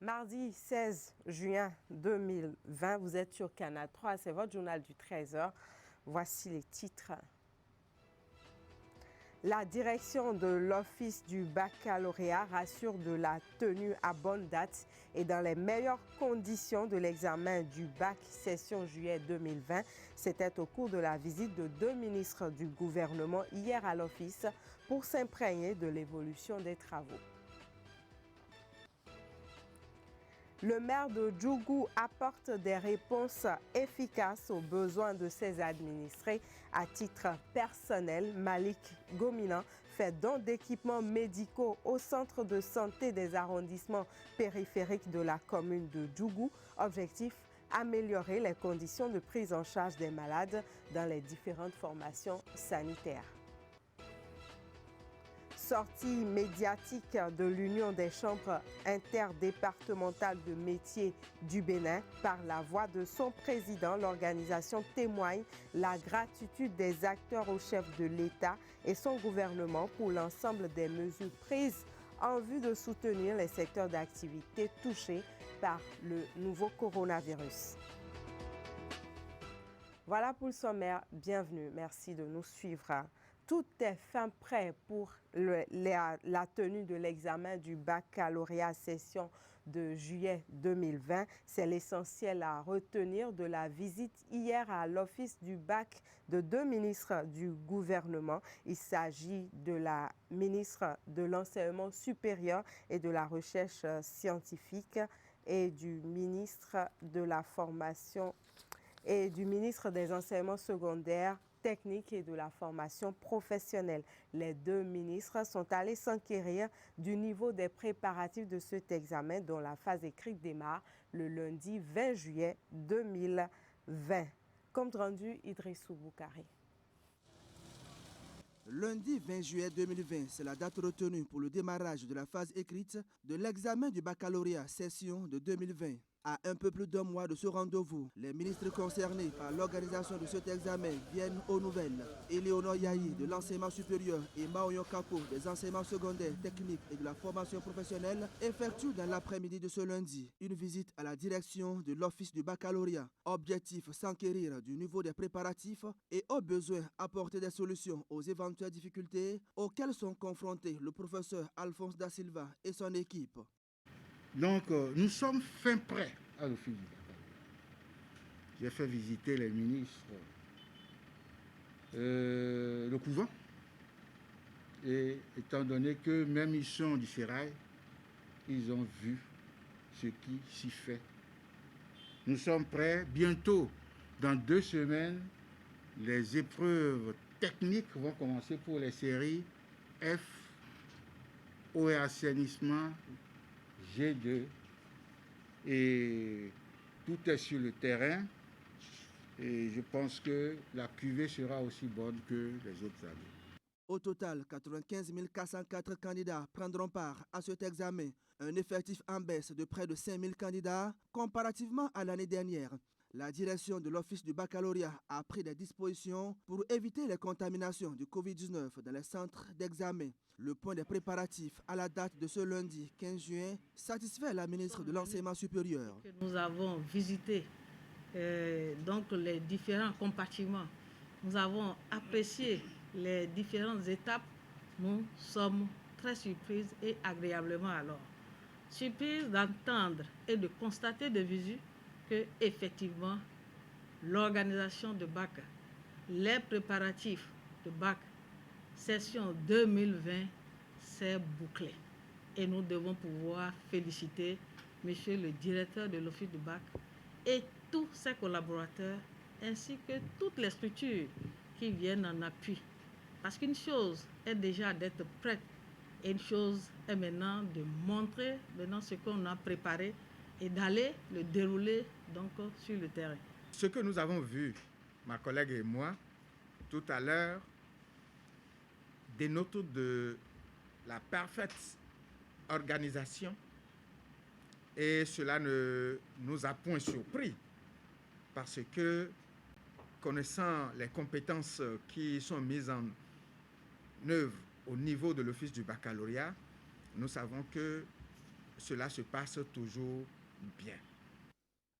Mardi 16 juin 2020, vous êtes sur Canal 3, c'est votre journal du 13h. Voici les titres. La direction de l'Office du baccalauréat rassure de la tenue à bonne date et dans les meilleures conditions de l'examen du bac session juillet 2020. C'était au cours de la visite de 2 ministres du gouvernement hier à l'Office pour s'imprégner de l'évolution des travaux. Le maire de Djougou apporte des réponses efficaces aux besoins de ses administrés. À titre personnel, Malik Gomina fait don d'équipements médicaux au centre de santé des arrondissements périphériques de la commune de Djougou. Objectif, améliorer les conditions de prise en charge des malades dans les différentes formations sanitaires. Sortie médiatique de l'Union des chambres interdépartementales de métiers du Bénin. Par la voix de son président, l'organisation témoigne la gratitude des acteurs au chef de l'État et son gouvernement pour l'ensemble des mesures prises en vue de soutenir les secteurs d'activité touchés par le nouveau coronavirus. Voilà pour le sommaire. Bienvenue. Merci de nous suivre. Tout est fin prêt pour la tenue de l'examen du baccalauréat session de juillet 2020. C'est l'essentiel à retenir de la visite hier à l'Office du bac de 2 ministres du gouvernement. Il s'agit de la ministre de l'Enseignement supérieur et de la Recherche scientifique et du ministre de la Formation et du ministre des Enseignements secondaires, techniques et de la formation professionnelle. Les 2 ministres sont allés s'enquérir du niveau des préparatifs de cet examen dont la phase écrite démarre le lundi 20 juillet 2020. Compte rendu Idrissou Boukari. Lundi 20 juillet 2020, c'est la date retenue pour le démarrage de la phase écrite de l'examen du baccalauréat session de 2020. À un peu plus d'un mois de ce rendez-vous, les ministres concernés par l'organisation de cet examen viennent aux nouvelles. Éléonore Yahi de l'enseignement supérieur et Maoyon Kapo des enseignements secondaires, techniques et de la formation professionnelle effectuent dans l'après-midi de ce lundi une visite à la direction de l'Office du baccalauréat. Objectif, s'enquérir du niveau des préparatifs et au besoin apporter des solutions aux éventuelles difficultés auxquelles sont confrontés le professeur Alphonse Da Silva et son équipe. Donc, nous sommes fin prêts à l'Office du baccalauréat. J'ai fait visiter les ministres le couvent. Et étant donné que même ils sont du sérail, ils ont vu ce qui s'y fait. Nous sommes prêts. Bientôt, dans 2 semaines, les épreuves techniques vont commencer pour les séries F, eau et assainissement, G2, et tout est sur le terrain et je pense que la cuvée sera aussi bonne que les autres années. Au total, 95 404 candidats prendront part à cet examen, un effectif en baisse de près de 5 000 candidats comparativement à l'année dernière. La direction de l'Office du baccalauréat a pris des dispositions pour éviter les contaminations du Covid-19 dans les centres d'examen. Le point des préparatifs à la date de ce lundi 15 juin satisfait la ministre de l'Enseignement supérieur. Nous avons visité donc les différents compartiments. Nous avons apprécié les différentes étapes. Nous sommes très surprises et agréablement alors. Surprises d'entendre et de constater de visu que effectivement l'organisation de bac, les préparatifs de bac session 2020 s'est bouclé et nous devons pouvoir féliciter monsieur le directeur de l'Office du bac et tous ses collaborateurs ainsi que toutes les structures qui viennent en appui, parce qu'une chose est déjà d'être prête et une chose est maintenant de montrer ce qu'on a préparé et d'aller le dérouler donc sur le terrain. Ce que nous avons vu, ma collègue et moi, tout à l'heure, dénote de la parfaite organisation et cela ne nous a point surpris parce que, connaissant les compétences qui sont mises en œuvre au niveau de l'Office du baccalauréat, nous savons que cela se passe toujours bien.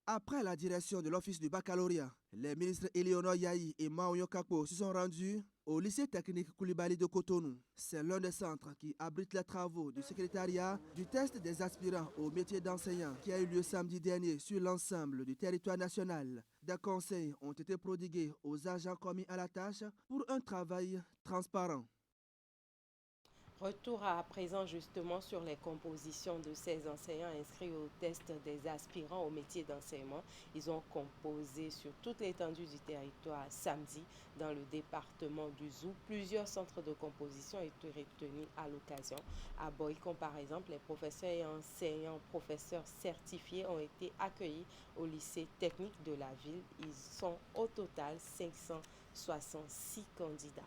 Après la direction de l'Office du baccalauréat, les ministres Eleonore Yahi et Maouyo Kakpo se sont rendus au lycée technique Koulibaly de Cotonou. C'est l'un des centres qui abrite les travaux du secrétariat du test des aspirants au métier d'enseignant qui a eu lieu samedi dernier sur l'ensemble du territoire national. Des conseils ont été prodigués aux agents commis à la tâche pour un travail transparent. Retour à présent justement sur les compositions de ces enseignants inscrits au test des aspirants au métier d'enseignement. Ils ont composé sur toute l'étendue du territoire samedi dans le département du Zou. Plusieurs centres de composition ont été retenus à l'occasion. À Boycon par exemple, les professeurs et enseignants professeurs certifiés ont été accueillis au lycée technique de la ville. Ils sont au total 566 candidats.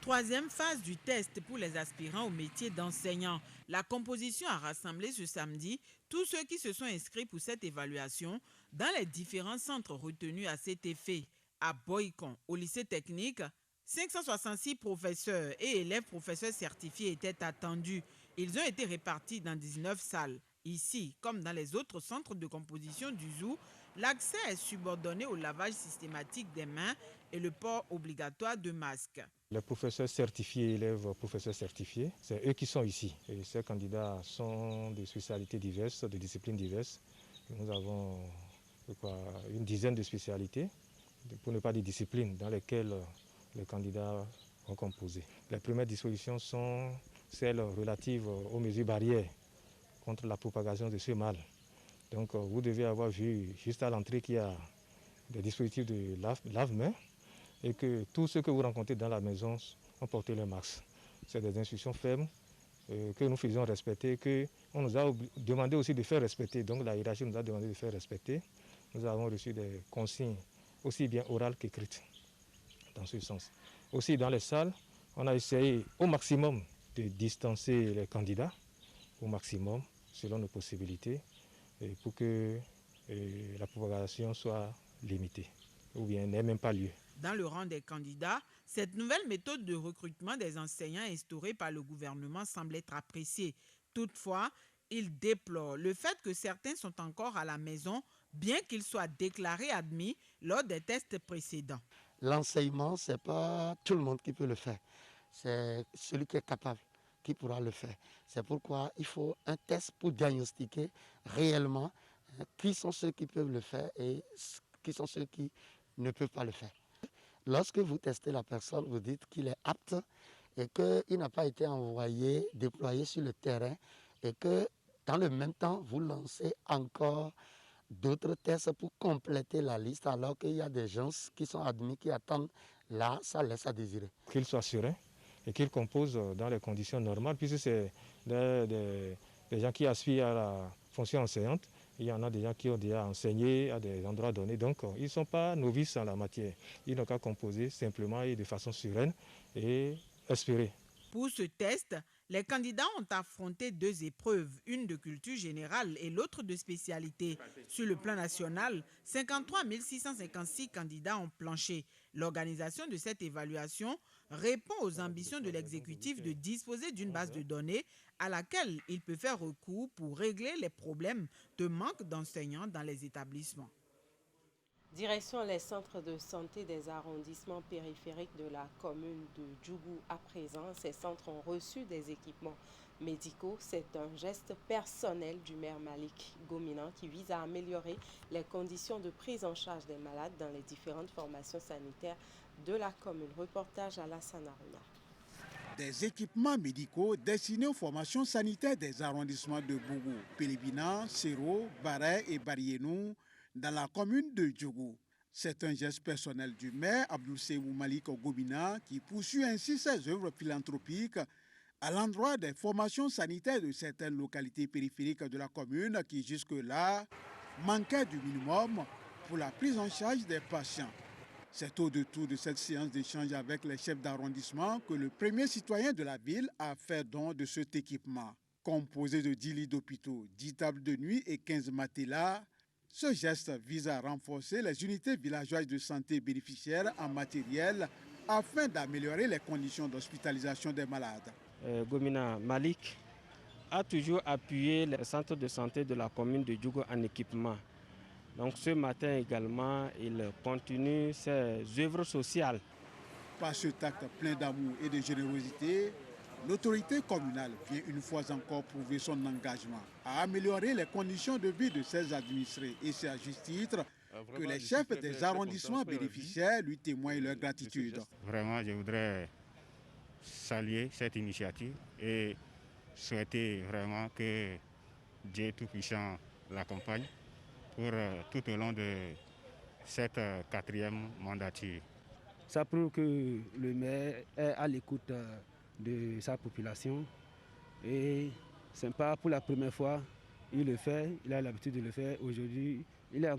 Troisième phase du test pour les aspirants au métier d'enseignant. La composition a rassemblé ce samedi tous ceux qui se sont inscrits pour cette évaluation dans les différents centres retenus à cet effet. À Boycon, au lycée technique, 566 professeurs et élèves professeurs certifiés étaient attendus. Ils ont été répartis dans 19 salles. Ici, comme dans les autres centres de composition du Zou, l'accès est subordonné au lavage systématique des mains et le port obligatoire de masques. Les professeurs certifiés, élèves professeurs certifiés, c'est eux qui sont ici. Et ces candidats sont de spécialités diverses, de disciplines diverses. Nous avons une dizaine de spécialités, pour ne pas dire disciplines, dans lesquelles les candidats ont composé. Les premières dispositions sont celles relatives aux mesures barrières contre la propagation de ce mal. Donc vous devez avoir vu juste à l'entrée qu'il y a des dispositifs de lave-mains et que tous ceux que vous rencontrez dans la maison ont porté le masque. C'est des instructions fermes que nous faisons respecter, qu'on nous a demandé aussi de faire respecter. Donc la hiérarchie nous a demandé de faire respecter. Nous avons reçu des consignes aussi bien orales qu'écrites dans ce sens. Aussi dans les salles, on a essayé au maximum de distancer les candidats, au maximum, selon nos possibilités, pour que la propagation soit limitée, ou bien n'ait même pas lieu. Dans le rang des candidats, cette nouvelle méthode de recrutement des enseignants instaurée par le gouvernement semble être appréciée. Toutefois, il déplore le fait que certains sont encore à la maison, bien qu'ils soient déclarés admis lors des tests précédents. L'enseignement, ce n'est pas tout le monde qui peut le faire. C'est celui qui est capable qui pourra le faire. C'est pourquoi il faut un test pour diagnostiquer réellement qui sont ceux qui peuvent le faire et qui sont ceux qui ne peuvent pas le faire. Lorsque vous testez la personne, vous dites qu'il est apte et qu'il n'a pas été envoyé, déployé sur le terrain et que dans le même temps, vous lancez encore d'autres tests pour compléter la liste alors qu'il y a des gens qui sont admis, qui attendent. Là, ça laisse à désirer. Qu'il soit serein et qu'il compose dans les conditions normales, puisque c'est des gens qui aspirent à la fonction enseignante. Il y en a des gens qui ont déjà enseigné à des endroits donnés, donc ils ne sont pas novices en la matière. Ils n'ont qu'à composer simplement et de façon sereine et espérer. Pour ce test, les candidats ont affronté deux épreuves, une de culture générale et l'autre de spécialité. Sur le plan national, 53 656 candidats ont planché. L'organisation de cette évaluation répond aux ambitions de l'exécutif de disposer d'une base de données à laquelle il peut faire recours pour régler les problèmes de manque d'enseignants dans les établissements. Direction les centres de santé des arrondissements périphériques de la commune de Djougou à présent. Ces centres ont reçu des équipements médicaux. C'est un geste personnel du maire Malik Gomina qui vise à améliorer les conditions de prise en charge des malades dans les différentes formations sanitaires de la commune. Reportage à Lassana Runa. Des équipements médicaux destinés aux formations sanitaires des arrondissements de Bougou, Pélibina, Sero, Baray et Barienou dans la commune de Djougou. C'est un geste personnel du maire Abdoulseibou Malik Gomina qui poursuit ainsi ses œuvres philanthropiques à l'endroit des formations sanitaires de certaines localités périphériques de la commune qui jusque-là manquaient du minimum pour la prise en charge des patients. C'est au détour de cette séance d'échange avec les chefs d'arrondissement que le premier citoyen de la ville a fait don de cet équipement. Composé de 10 lits d'hôpitaux, 10 tables de nuit et 15 matelas, ce geste vise à renforcer les unités villageoises de santé bénéficiaires en matériel afin d'améliorer les conditions d'hospitalisation des malades. Gomina Malik a toujours appuyé les centres de santé de la commune de Djougou en équipement. Donc ce matin également, il continue ses œuvres sociales. Par cet acte plein d'amour et de générosité, l'autorité communale vient une fois encore prouver son engagement à améliorer les conditions de vie de ses administrés et c'est à juste titre que les chefs des arrondissements bénéficiaires lui témoignent leur gratitude. Vraiment, je voudrais saluer cette initiative et souhaiter vraiment que Dieu Tout-Puissant l'accompagne pour tout au long de cette 4e mandature. Ça prouve que le maire est à l'écoute de sa population et ce n'est pas pour la première fois, il le fait, il a l'habitude de le faire. Aujourd'hui, il est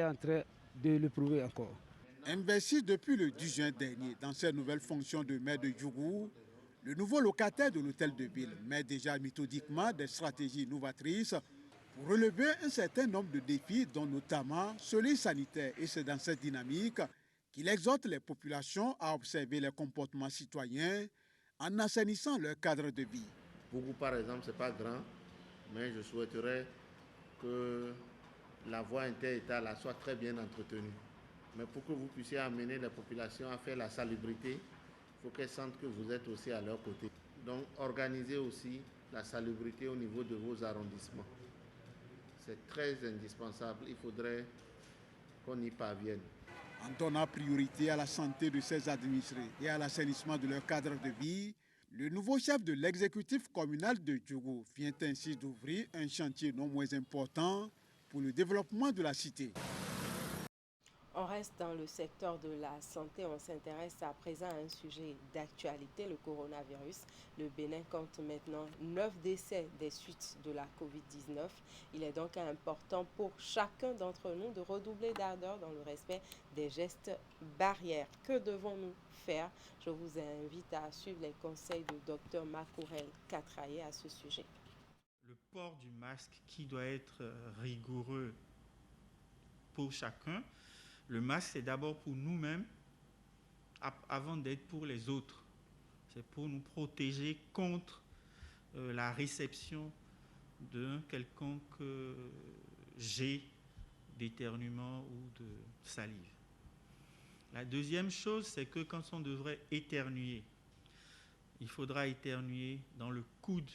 en train de le prouver encore. Investi depuis le 10 juin dernier dans ses nouvelles fonctions de maire de Djougou, le nouveau locataire de l'hôtel de ville met déjà méthodiquement des stratégies novatrices pour relever un certain nombre de défis, dont notamment celui sanitaire. Et c'est dans cette dynamique qu'il exhorte les populations à observer les comportements citoyens en assainissant leur cadre de vie. Bougou, par exemple, ce n'est pas grand, mais je souhaiterais que la voie interétale soit très bien entretenue. Mais pour que vous puissiez amener les populations à faire la salubrité, il faut qu'elles sentent que vous êtes aussi à leur côté. Donc, organisez aussi la salubrité au niveau de vos arrondissements. C'est très indispensable, il faudrait qu'on y parvienne. En donnant priorité à la santé de ses administrés et à l'assainissement de leur cadre de vie, le nouveau chef de l'exécutif communal de Djougou vient ainsi d'ouvrir un chantier non moins important pour le développement de la cité. On reste dans le secteur de la santé. On s'intéresse à présent à un sujet d'actualité, le coronavirus. Le Bénin compte maintenant 9 décès des suites de la COVID-19. Il est donc important pour chacun d'entre nous de redoubler d'ardeur dans le respect des gestes barrières. Que devons-nous faire? Je vous invite à suivre les conseils du Dr Makourel Katraye à ce sujet. Le port du masque qui doit être rigoureux pour chacun. Le masque, c'est d'abord pour nous-mêmes avant d'être pour les autres. C'est pour nous protéger contre la réception d'un quelconque jet d'éternuement ou de salive. La deuxième chose, c'est que quand on devrait éternuer, il faudra éternuer dans le coude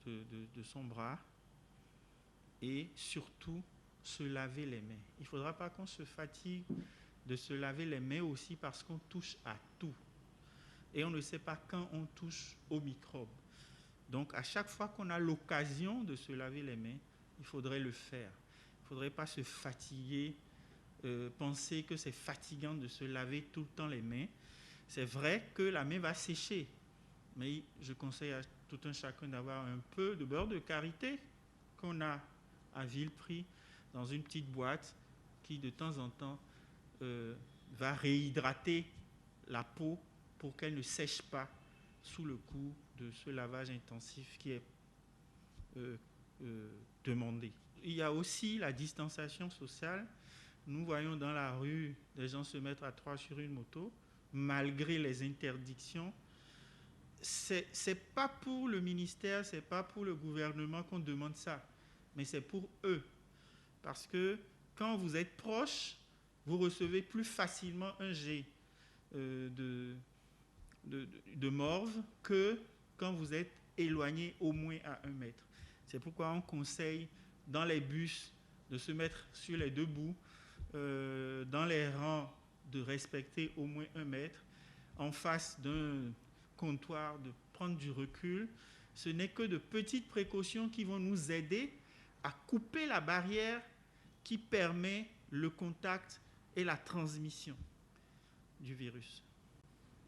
de son bras et surtout se laver les mains. Il ne faudra pas qu'on se fatigue de se laver les mains aussi parce qu'on touche à tout. Et on ne sait pas quand on touche aux microbes. Donc à chaque fois qu'on a l'occasion de se laver les mains, il faudrait le faire. Il ne faudrait pas se fatiguer, penser que c'est fatigant de se laver tout le temps les mains. C'est vrai que la main va sécher, mais je conseille à tout un chacun d'avoir un peu de beurre de karité qu'on a à vil prix dans une petite boîte qui de temps en temps va réhydrater la peau pour qu'elle ne sèche pas sous le coup de ce lavage intensif qui est demandé. Il y a aussi la distanciation sociale. Nous voyons dans la rue des gens se mettre à 3 sur une moto, malgré les interdictions. C'est pas pour le ministère, c'est pas pour le gouvernement qu'on demande ça, mais c'est pour eux. Parce que quand vous êtes proche, vous recevez plus facilement un jet de morve que quand vous êtes éloigné au moins à 1 mètre. C'est pourquoi on conseille dans les bus de se mettre sur les 2 bouts, dans les rangs de respecter au moins 1 mètre, en face d'un comptoir de prendre du recul. Ce n'est que de petites précautions qui vont nous aider à couper la barrière qui permet le contact et la transmission du virus.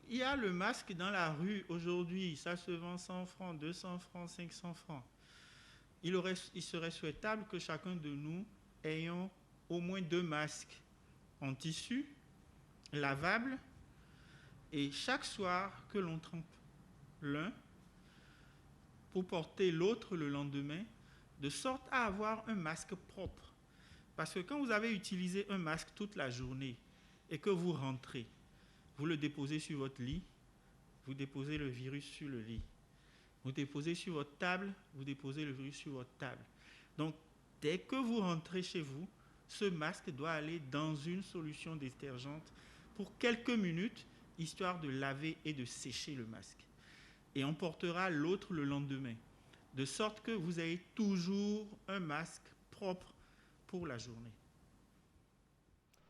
Il y a le masque dans la rue aujourd'hui, ça se vend 100 francs, 200 francs, 500 francs. Il serait souhaitable que chacun de nous ayons au moins 2 masques en tissu, lavables, et chaque soir que l'on trempe l'un pour porter l'autre le lendemain, de sorte à avoir un masque propre. Parce que quand vous avez utilisé un masque toute la journée et que vous rentrez, vous le déposez sur votre lit, vous déposez le virus sur le lit. Vous déposez sur votre table, vous déposez le virus sur votre table. Donc, dès que vous rentrez chez vous, ce masque doit aller dans une solution détergente pour quelques minutes, histoire de laver et de sécher le masque. Et on portera l'autre le lendemain, de sorte que vous ayez toujours un masque propre pour la journée.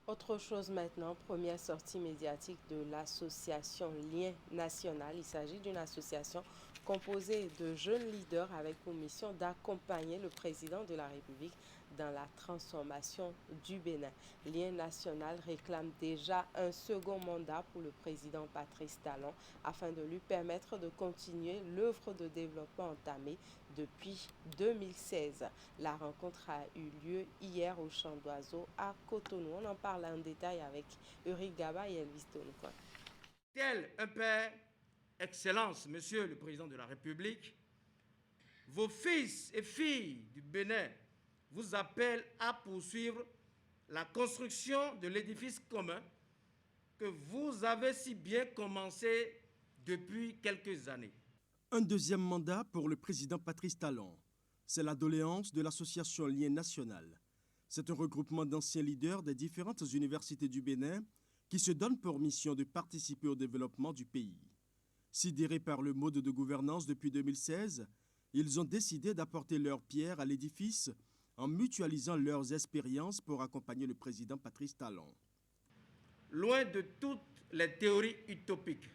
Autre chose maintenant, première sortie médiatique de l'association Lien National. Il s'agit d'une association composée de jeunes leaders avec pour mission d'accompagner le président de la République dans la transformation du Bénin. Lien National réclame déjà un second mandat pour le président Patrice Talon afin de lui permettre de continuer l'œuvre de développement entamée depuis 2016. La rencontre a eu lieu hier au Champ d'Oiseaux à Cotonou. On en parle en détail avec Uric Gaba et Elvis Tonoukoy. Tel un père, Excellence, Monsieur le Président de la République, vos fils et filles du Bénin vous appellent à poursuivre la construction de l'édifice commun que vous avez si bien commencé depuis quelques années. Un deuxième mandat pour le président Patrice Talon. C'est la doléance de l'association Lien National. C'est un regroupement d'anciens leaders des différentes universités du Bénin qui se donnent pour mission de participer au développement du pays. Sidérés par le mode de gouvernance depuis 2016, ils ont décidé d'apporter leur pierre à l'édifice en mutualisant leurs expériences pour accompagner le président Patrice Talon. Loin de toutes les théories utopiques,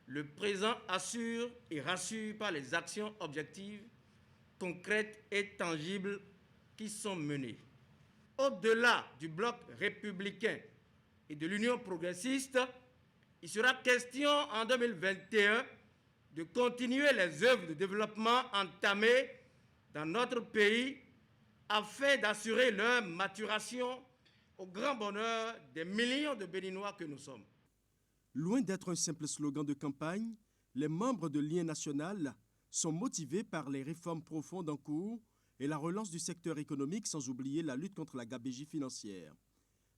le présent assure et rassure par les actions objectives, concrètes et tangibles qui sont menées. Au-delà du bloc républicain et de l'Union progressiste, il sera question en 2021 de continuer les œuvres de développement entamées dans notre pays afin d'assurer leur maturation au grand bonheur des millions de Béninois que nous sommes. Loin d'être un simple slogan de campagne, les membres de Lien National sont motivés par les réformes profondes en cours et la relance du secteur économique, sans oublier la lutte contre la gabegie financière.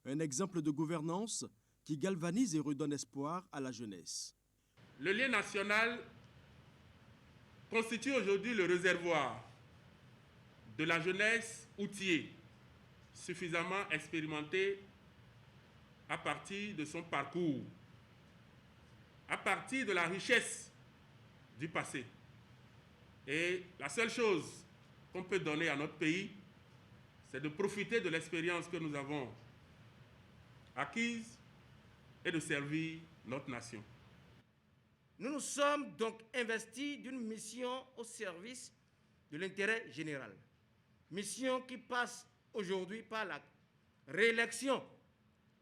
Un exemple de gouvernance qui galvanise et redonne espoir à la jeunesse. Le Lien National constitue aujourd'hui le réservoir de la jeunesse outillée, suffisamment expérimentée à partir de son parcours, à partir de la richesse du passé. Et la seule chose qu'on peut donner à notre pays, c'est de profiter de l'expérience que nous avons acquise et de servir notre nation. Nous nous sommes donc investis d'une mission au service de l'intérêt général. Mission qui passe aujourd'hui par la réélection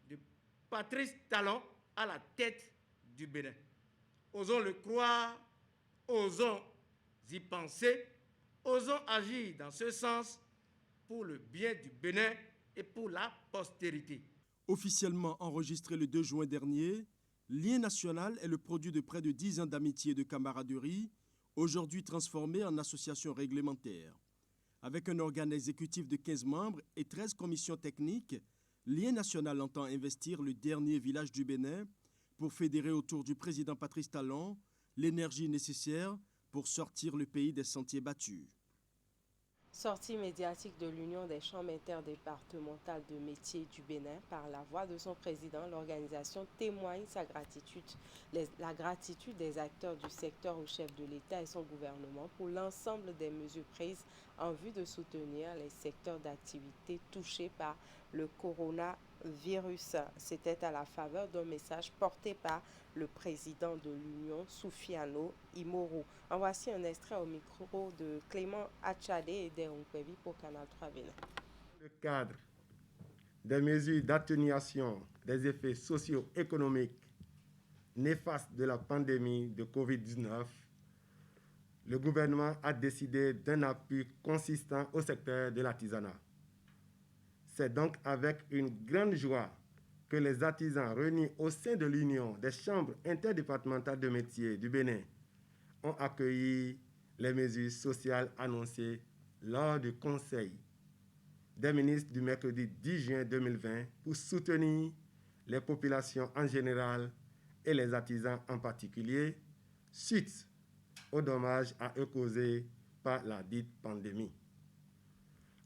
de Patrice Talon à la tête du Bénin. Osons le croire, osons y penser, osons agir dans ce sens pour le bien du Bénin et pour la postérité. Officiellement enregistré le 2 juin dernier, Lien National est le produit de près de 10 ans d'amitié et de camaraderie, aujourd'hui transformé en association réglementaire. Avec un organe exécutif de 15 membres et 13 commissions techniques, Lien National entend investir le dernier village du Bénin pour fédérer autour du président Patrice Talon l'énergie nécessaire pour sortir le pays des sentiers battus. Sortie médiatique de l'Union des chambres interdépartementales de métiers du Bénin. Par la voix de son président, l'organisation témoigne la gratitude des acteurs du secteur au chef de l'État et son gouvernement pour l'ensemble des mesures prises en vue de soutenir les secteurs d'activité touchés par le coronavirus. C'était à la faveur d'un message porté par le président de l'Union, Soufiano Imoro. En voici un extrait au micro de Clément Achadé et d'Eronkwevi pour Canal 3 Bénin. Le cadre des mesures d'atténuation des effets socio-économiques néfastes de la pandémie de Covid-19, le gouvernement a décidé d'un appui consistant au secteur de l'artisanat. C'est donc avec une grande joie que les artisans réunis au sein de l'Union des chambres interdépartementales de métiers du Bénin ont accueilli les mesures sociales annoncées lors du Conseil des ministres du mercredi 10 juin 2020 pour soutenir les populations en général et les artisans en particulier, suite aux dommages à eux causés par la dite pandémie.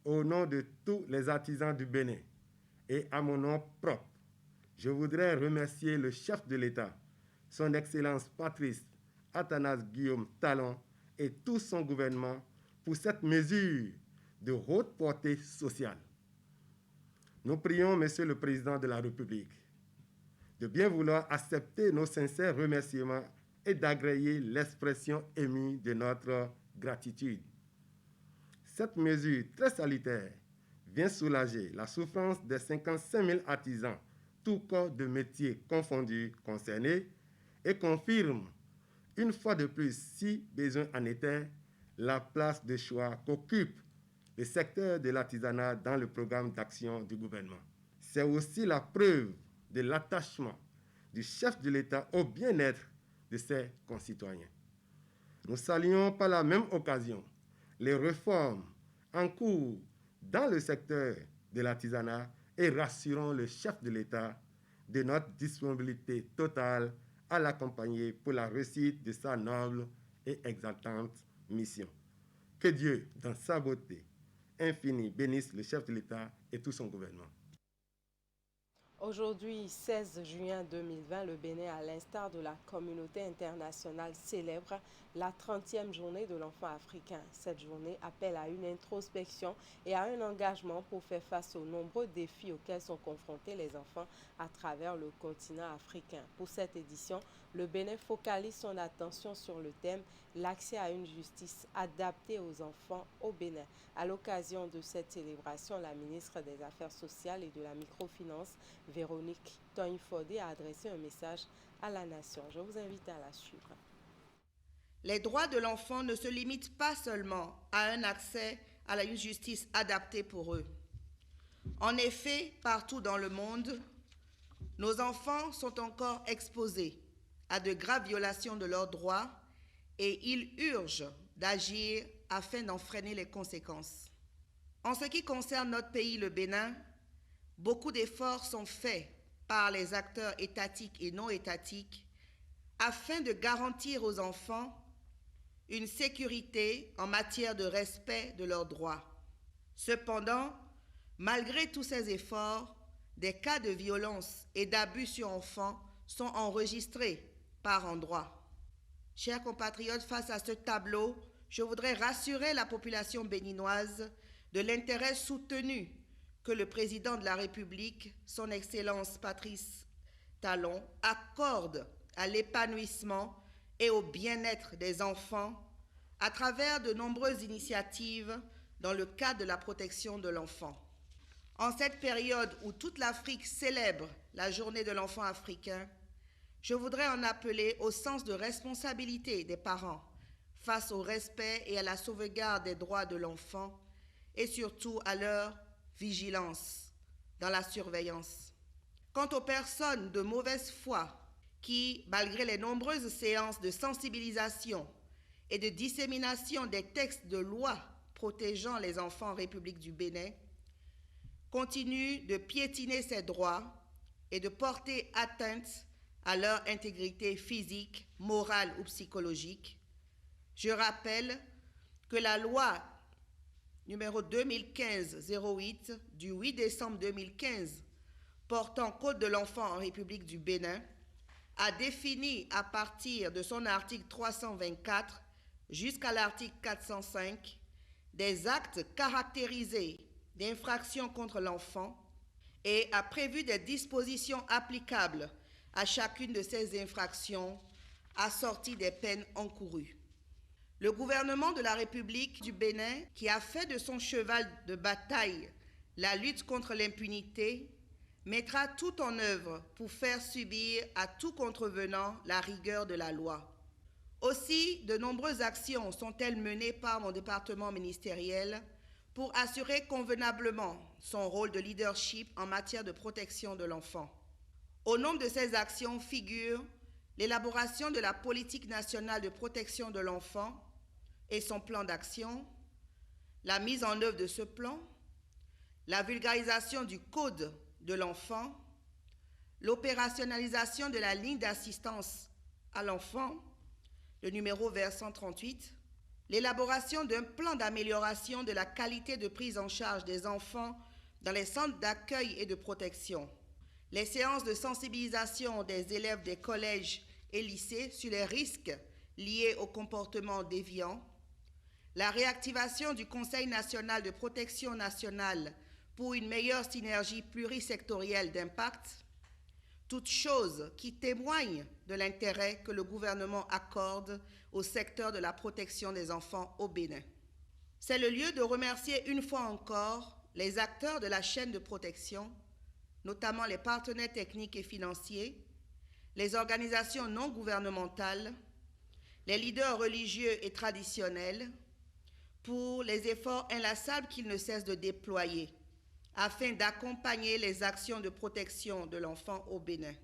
Au nom de tous les artisans du Bénin et à mon nom propre, je voudrais remercier le chef de l'État, son Excellence Patrice Athanase Guillaume Talon et tout son gouvernement pour cette mesure de haute portée sociale. Nous prions Monsieur le Président de la République de bien vouloir accepter nos sincères remerciements et d'agréer l'expression émue de notre gratitude. Cette mesure très salutaire vient soulager la souffrance des 55 000 artisans, tous corps de métiers confondus concernés, et confirme, une fois de plus, si besoin en était, la place de choix qu'occupe le secteur de l'artisanat dans le programme d'action du gouvernement. C'est aussi la preuve de l'attachement du chef de l'État au bien-être de ses concitoyens. Nous saluons par la même occasion les réformes en cours dans le secteur de l'artisanat et rassurons le chef de l'État de notre disponibilité totale à l'accompagner pour la réussite de sa noble et exaltante mission. Que Dieu, dans sa beauté infinie, bénisse le chef de l'État et tout son gouvernement. Aujourd'hui, 16 juin 2020, le Bénin, à l'instar de la communauté internationale, célèbre la 30e journée de l'enfant africain. Cette journée appelle à une introspection et à un engagement pour faire face aux nombreux défis auxquels sont confrontés les enfants à travers le continent africain. Pour cette édition, le Bénin focalise son attention sur le thème « L'accès à une justice adaptée aux enfants au Bénin ». À l'occasion de cette célébration, la ministre des Affaires sociales et de la microfinance, Véronique Togne-Fodé, a adressé un message à la nation. Je vous invite à la suivre. Les droits de l'enfant ne se limitent pas seulement à un accès à une justice adaptée pour eux. En effet, partout dans le monde, nos enfants sont encore exposés à de graves violations de leurs droits et il urge d'agir afin d'en freiner les conséquences. En ce qui concerne notre pays, le Bénin, beaucoup d'efforts sont faits par les acteurs étatiques et non étatiques afin de garantir aux enfants une sécurité en matière de respect de leurs droits. Cependant, malgré tous ces efforts, des cas de violence et d'abus sur enfants sont enregistrés par endroits. Chers compatriotes, face à ce tableau, je voudrais rassurer la population béninoise de l'intérêt soutenu que le président de la République, son Excellence Patrice Talon, accorde à l'épanouissement et au bien-être des enfants à travers de nombreuses initiatives dans le cadre de la protection de l'enfant. En cette période où toute l'Afrique célèbre la journée de l'enfant africain, je voudrais en appeler au sens de responsabilité des parents face au respect et à la sauvegarde des droits de l'enfant et surtout à leur vigilance dans la surveillance. Quant aux personnes de mauvaise foi qui, malgré les nombreuses séances de sensibilisation et de dissémination des textes de loi protégeant les enfants en République du Bénin, continuent de piétiner ces droits et de porter atteinte à leur intégrité physique, morale ou psychologique, je rappelle que la loi numéro 2015-08 du 8 décembre 2015 portant Code de l'enfant en République du Bénin a défini à partir de son article 324 jusqu'à l'article 405 des actes caractérisés d'infraction contre l'enfant et a prévu des dispositions applicables à chacune de ces infractions assorties des peines encourues. Le gouvernement de la République du Bénin, qui a fait de son cheval de bataille la lutte contre l'impunité, mettra tout en œuvre pour faire subir à tout contrevenant la rigueur de la loi. Aussi, de nombreuses actions sont-elles menées par mon département ministériel pour assurer convenablement son rôle de leadership en matière de protection de l'enfant. Au nombre de ces actions figure l'élaboration de la politique nationale de protection de l'enfant et son plan d'action, la mise en œuvre de ce plan, la vulgarisation du Code de l'enfant, l'opérationnalisation de la ligne d'assistance à l'enfant, le numéro vers 138, l'élaboration d'un plan d'amélioration de la qualité de prise en charge des enfants dans les centres d'accueil et de protection, les séances de sensibilisation des élèves des collèges et lycées sur les risques liés au comportement déviant, la réactivation du Conseil national de protection nationale pour une meilleure synergie plurisectorielle d'impact, toutes choses qui témoignent de l'intérêt que le gouvernement accorde au secteur de la protection des enfants au Bénin. C'est le lieu de remercier une fois encore les acteurs de la chaîne de protection, notamment les partenaires techniques et financiers, les organisations non gouvernementales, les leaders religieux et traditionnels, pour les efforts inlassables qu'ils ne cessent de déployer afin d'accompagner les actions de protection de l'enfant au Bénin.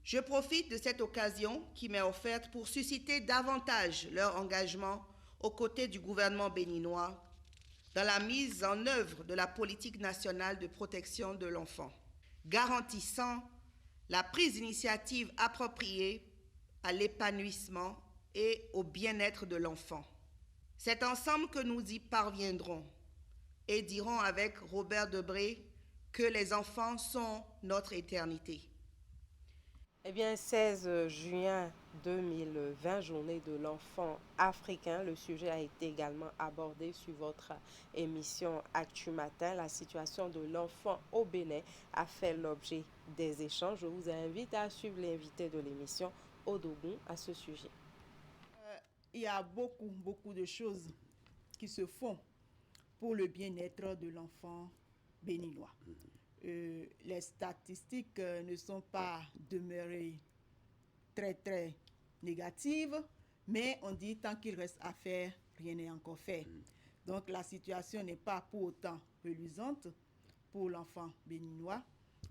Je profite de cette occasion qui m'est offerte pour susciter davantage leur engagement aux côtés du gouvernement béninois dans la mise en œuvre de la politique nationale de protection de l'enfant, garantissant la prise d'initiatives appropriées à l'épanouissement et au bien-être de l'enfant. C'est ensemble que nous y parviendrons et dirons avec Robert Debré que les enfants sont notre éternité. Eh bien, 16 juin 2020, journée de l'enfant africain. Le sujet a été également abordé sur votre émission Actu Matin. La situation de l'enfant au Bénin a fait l'objet des échanges. Je vous invite à suivre l'invité de l'émission, Odogun, à ce sujet. Il y a beaucoup de choses qui se font pour le bien-être de l'enfant béninois. Les statistiques ne sont pas demeurées très négatives, mais on dit tant qu'il reste à faire, rien n'est encore fait. Donc la situation n'est pas pour autant reluisante pour l'enfant béninois,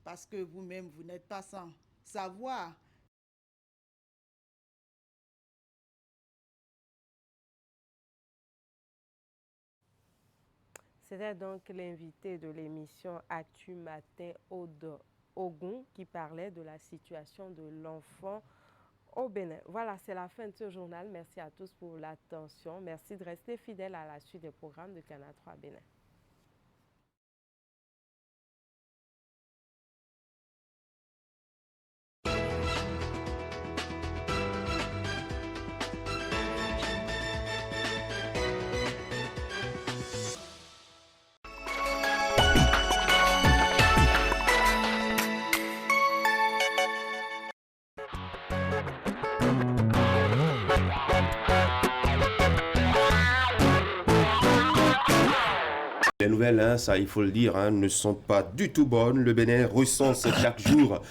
parce que vous-même, vous n'êtes pas sans savoir C'était donc l'invité de l'émission Actu Matin, Odogun, qui parlait de la situation de l'enfant au Bénin. Voilà, c'est la fin de ce journal. Merci à tous pour l'attention. Merci de rester fidèles à la suite des programmes de Canal 3 Bénin. Les nouvelles, ça il faut le dire, ne sont pas du tout bonnes. Le Bénin recense chaque jour